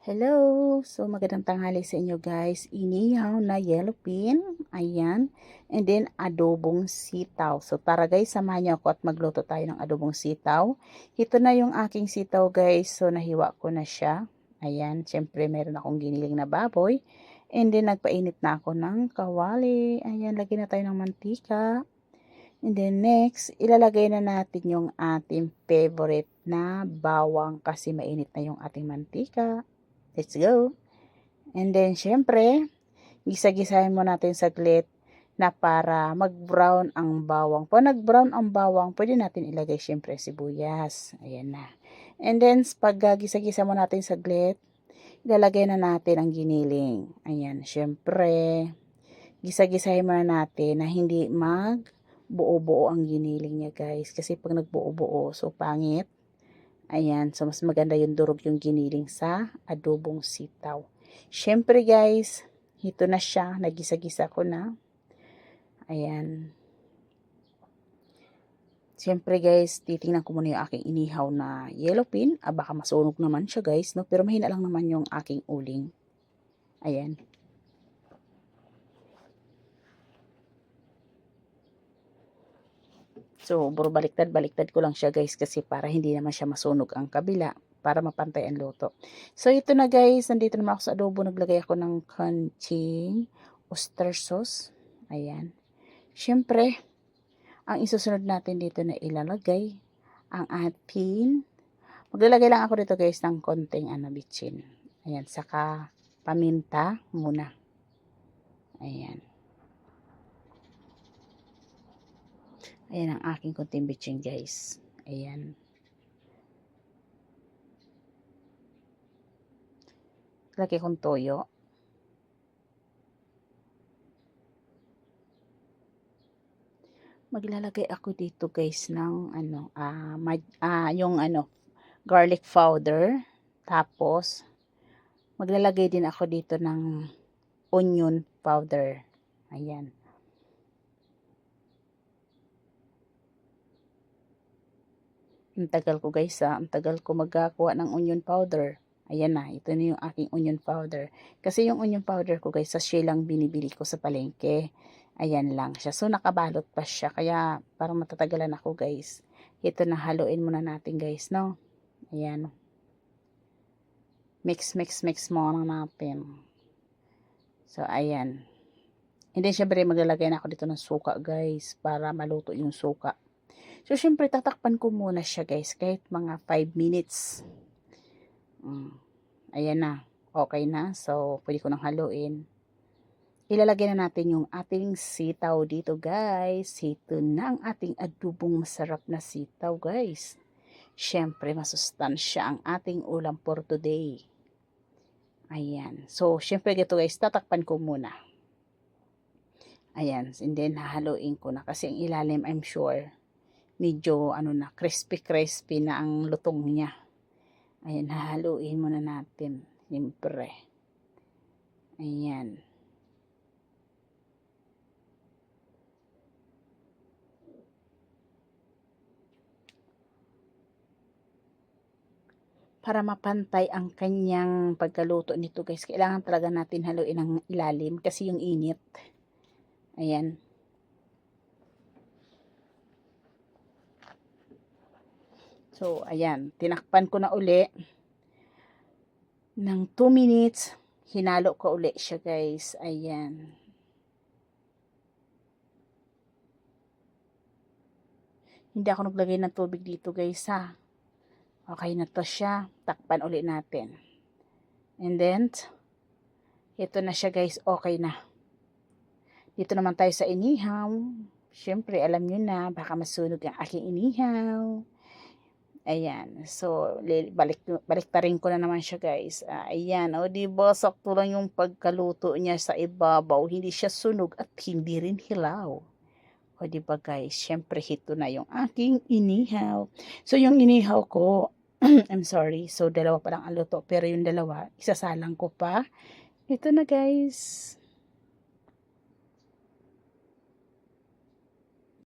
Hello! So, magandang tanghali sa inyo guys. Inihaw na yellow pin. Ayan. And then, adobong sitaw. So, tara guys, samahan niyo ako at magluto tayo ng adobong sitaw. Ito na yung aking sitaw guys. So, nahiwa ko na siya. Ayan. Siyempre, meron akong giniling na baboy. And then, nagpainit na ako ng kawali. Ayan, lagyan na tayo ng mantika. And then, next, ilalagay na natin yung ating favorite na bawang kasi mainit na yung ating mantika. Let's go. And then, syempre, gisa-gisahin mo natin saglit na para mag-brown ang bawang. Pag nag-brown ang bawang, pwede natin ilagay syempre sibuyas. Ayan na. And then, pag gisa-gisa mo natin saglit, ilalagay na natin ang giniling. Ayan, syempre, gisa-gisahin mo na natin na hindi buo-buo ang giniling niya guys. Kasi pag nagbuo-buo, so pangit. Ayan, so mas maganda yung durog yung giniling sa adobong sitaw. Syempre guys, ito na siya, nagisa-gisa ko na. Ayan. Syempre guys, titingnan ko muna yung aking inihaw na yellow pin. Baka masunog naman siya guys, no? Pero mahina lang naman yung aking uling. Ayan. So, puro baliktad ko lang siya guys kasi para hindi naman siya masunog ang kabila para mapantay ang luto. So, ito na guys, nandito naman ako sa adobo, naglagay ako ng konting oyster sauce. Ayan. Siyempre, ang isusunod natin dito na ilalagay ang ating, maglalagay lang ako dito guys ng konting bitchin. Ayan, saka paminta muna. Ayan. Ayan ang aking konting bitchin guys. Ayan. Lagay kong toyo. Maglalagay ako dito guys ng yung garlic powder. Tapos maglalagay din ako dito ng onion powder. Ayan. Ang tagal ko guys ang tagal ko magkakuha ng onion powder. Ayan na, ito na yung aking onion powder. Kasi yung onion powder ko guys, sachet lang binibili ko sa palengke. Ayan lang siya. So, nakabalot pa siya. Kaya, parang matatagalan ako guys. Ito na, haluin muna natin guys, no? Ayan. Mix muna natin. So, ayan. And then, syempre, maglalagay na ako dito ng suka guys. Para maluto yung suka. So, syempre, tatakpan ko muna siya guys. Kahit mga 5 minutes. Ayan na. Okay na. So, pwede ko nang haluin. Ilalagay na natin yung ating sitaw dito guys. Ito na ang ating adobong masarap na sitaw guys. Syempre, masustansya ang ating ulam for today. Ayan. So, syempre ito guys, tatakpan ko muna. Ayan. And then, hahaluin ko na. Kasi ang ilalim, I'm sure, medyo crispy na ang lutong niya. Ayan, hahaluin muna natin. Siyempre. Ayan. Para mapantay ang kanyang pagkaluto nito guys, kailangan talaga natin haluin ang ilalim kasi yung init. Ayan. So, ayan. Tinakpan ko na uli ng 2 minutes. Hinalo ko uli siya guys. Ayan. Hindi ako naglagay ng tubig dito guys ha. Okay na to siya. Takpan uli natin. And then, ito na siya guys. Okay na. Dito naman tayo sa inihaw. Siyempre, alam nyo na, baka masunog ang aking inihaw. Ayan. So, baliktarin ko na naman siya guys. Ayan. O, diba, sakto lang yung pagkaluto niya sa ibabaw. Hindi siya sunog at hindi rin hilaw. O, diba guys, siyempre, ito na yung aking inihaw. So, yung inihaw ko, I'm sorry. So, dalawa pa lang ang luto. Pero yung dalawa, isasalang ko pa. Ito na guys.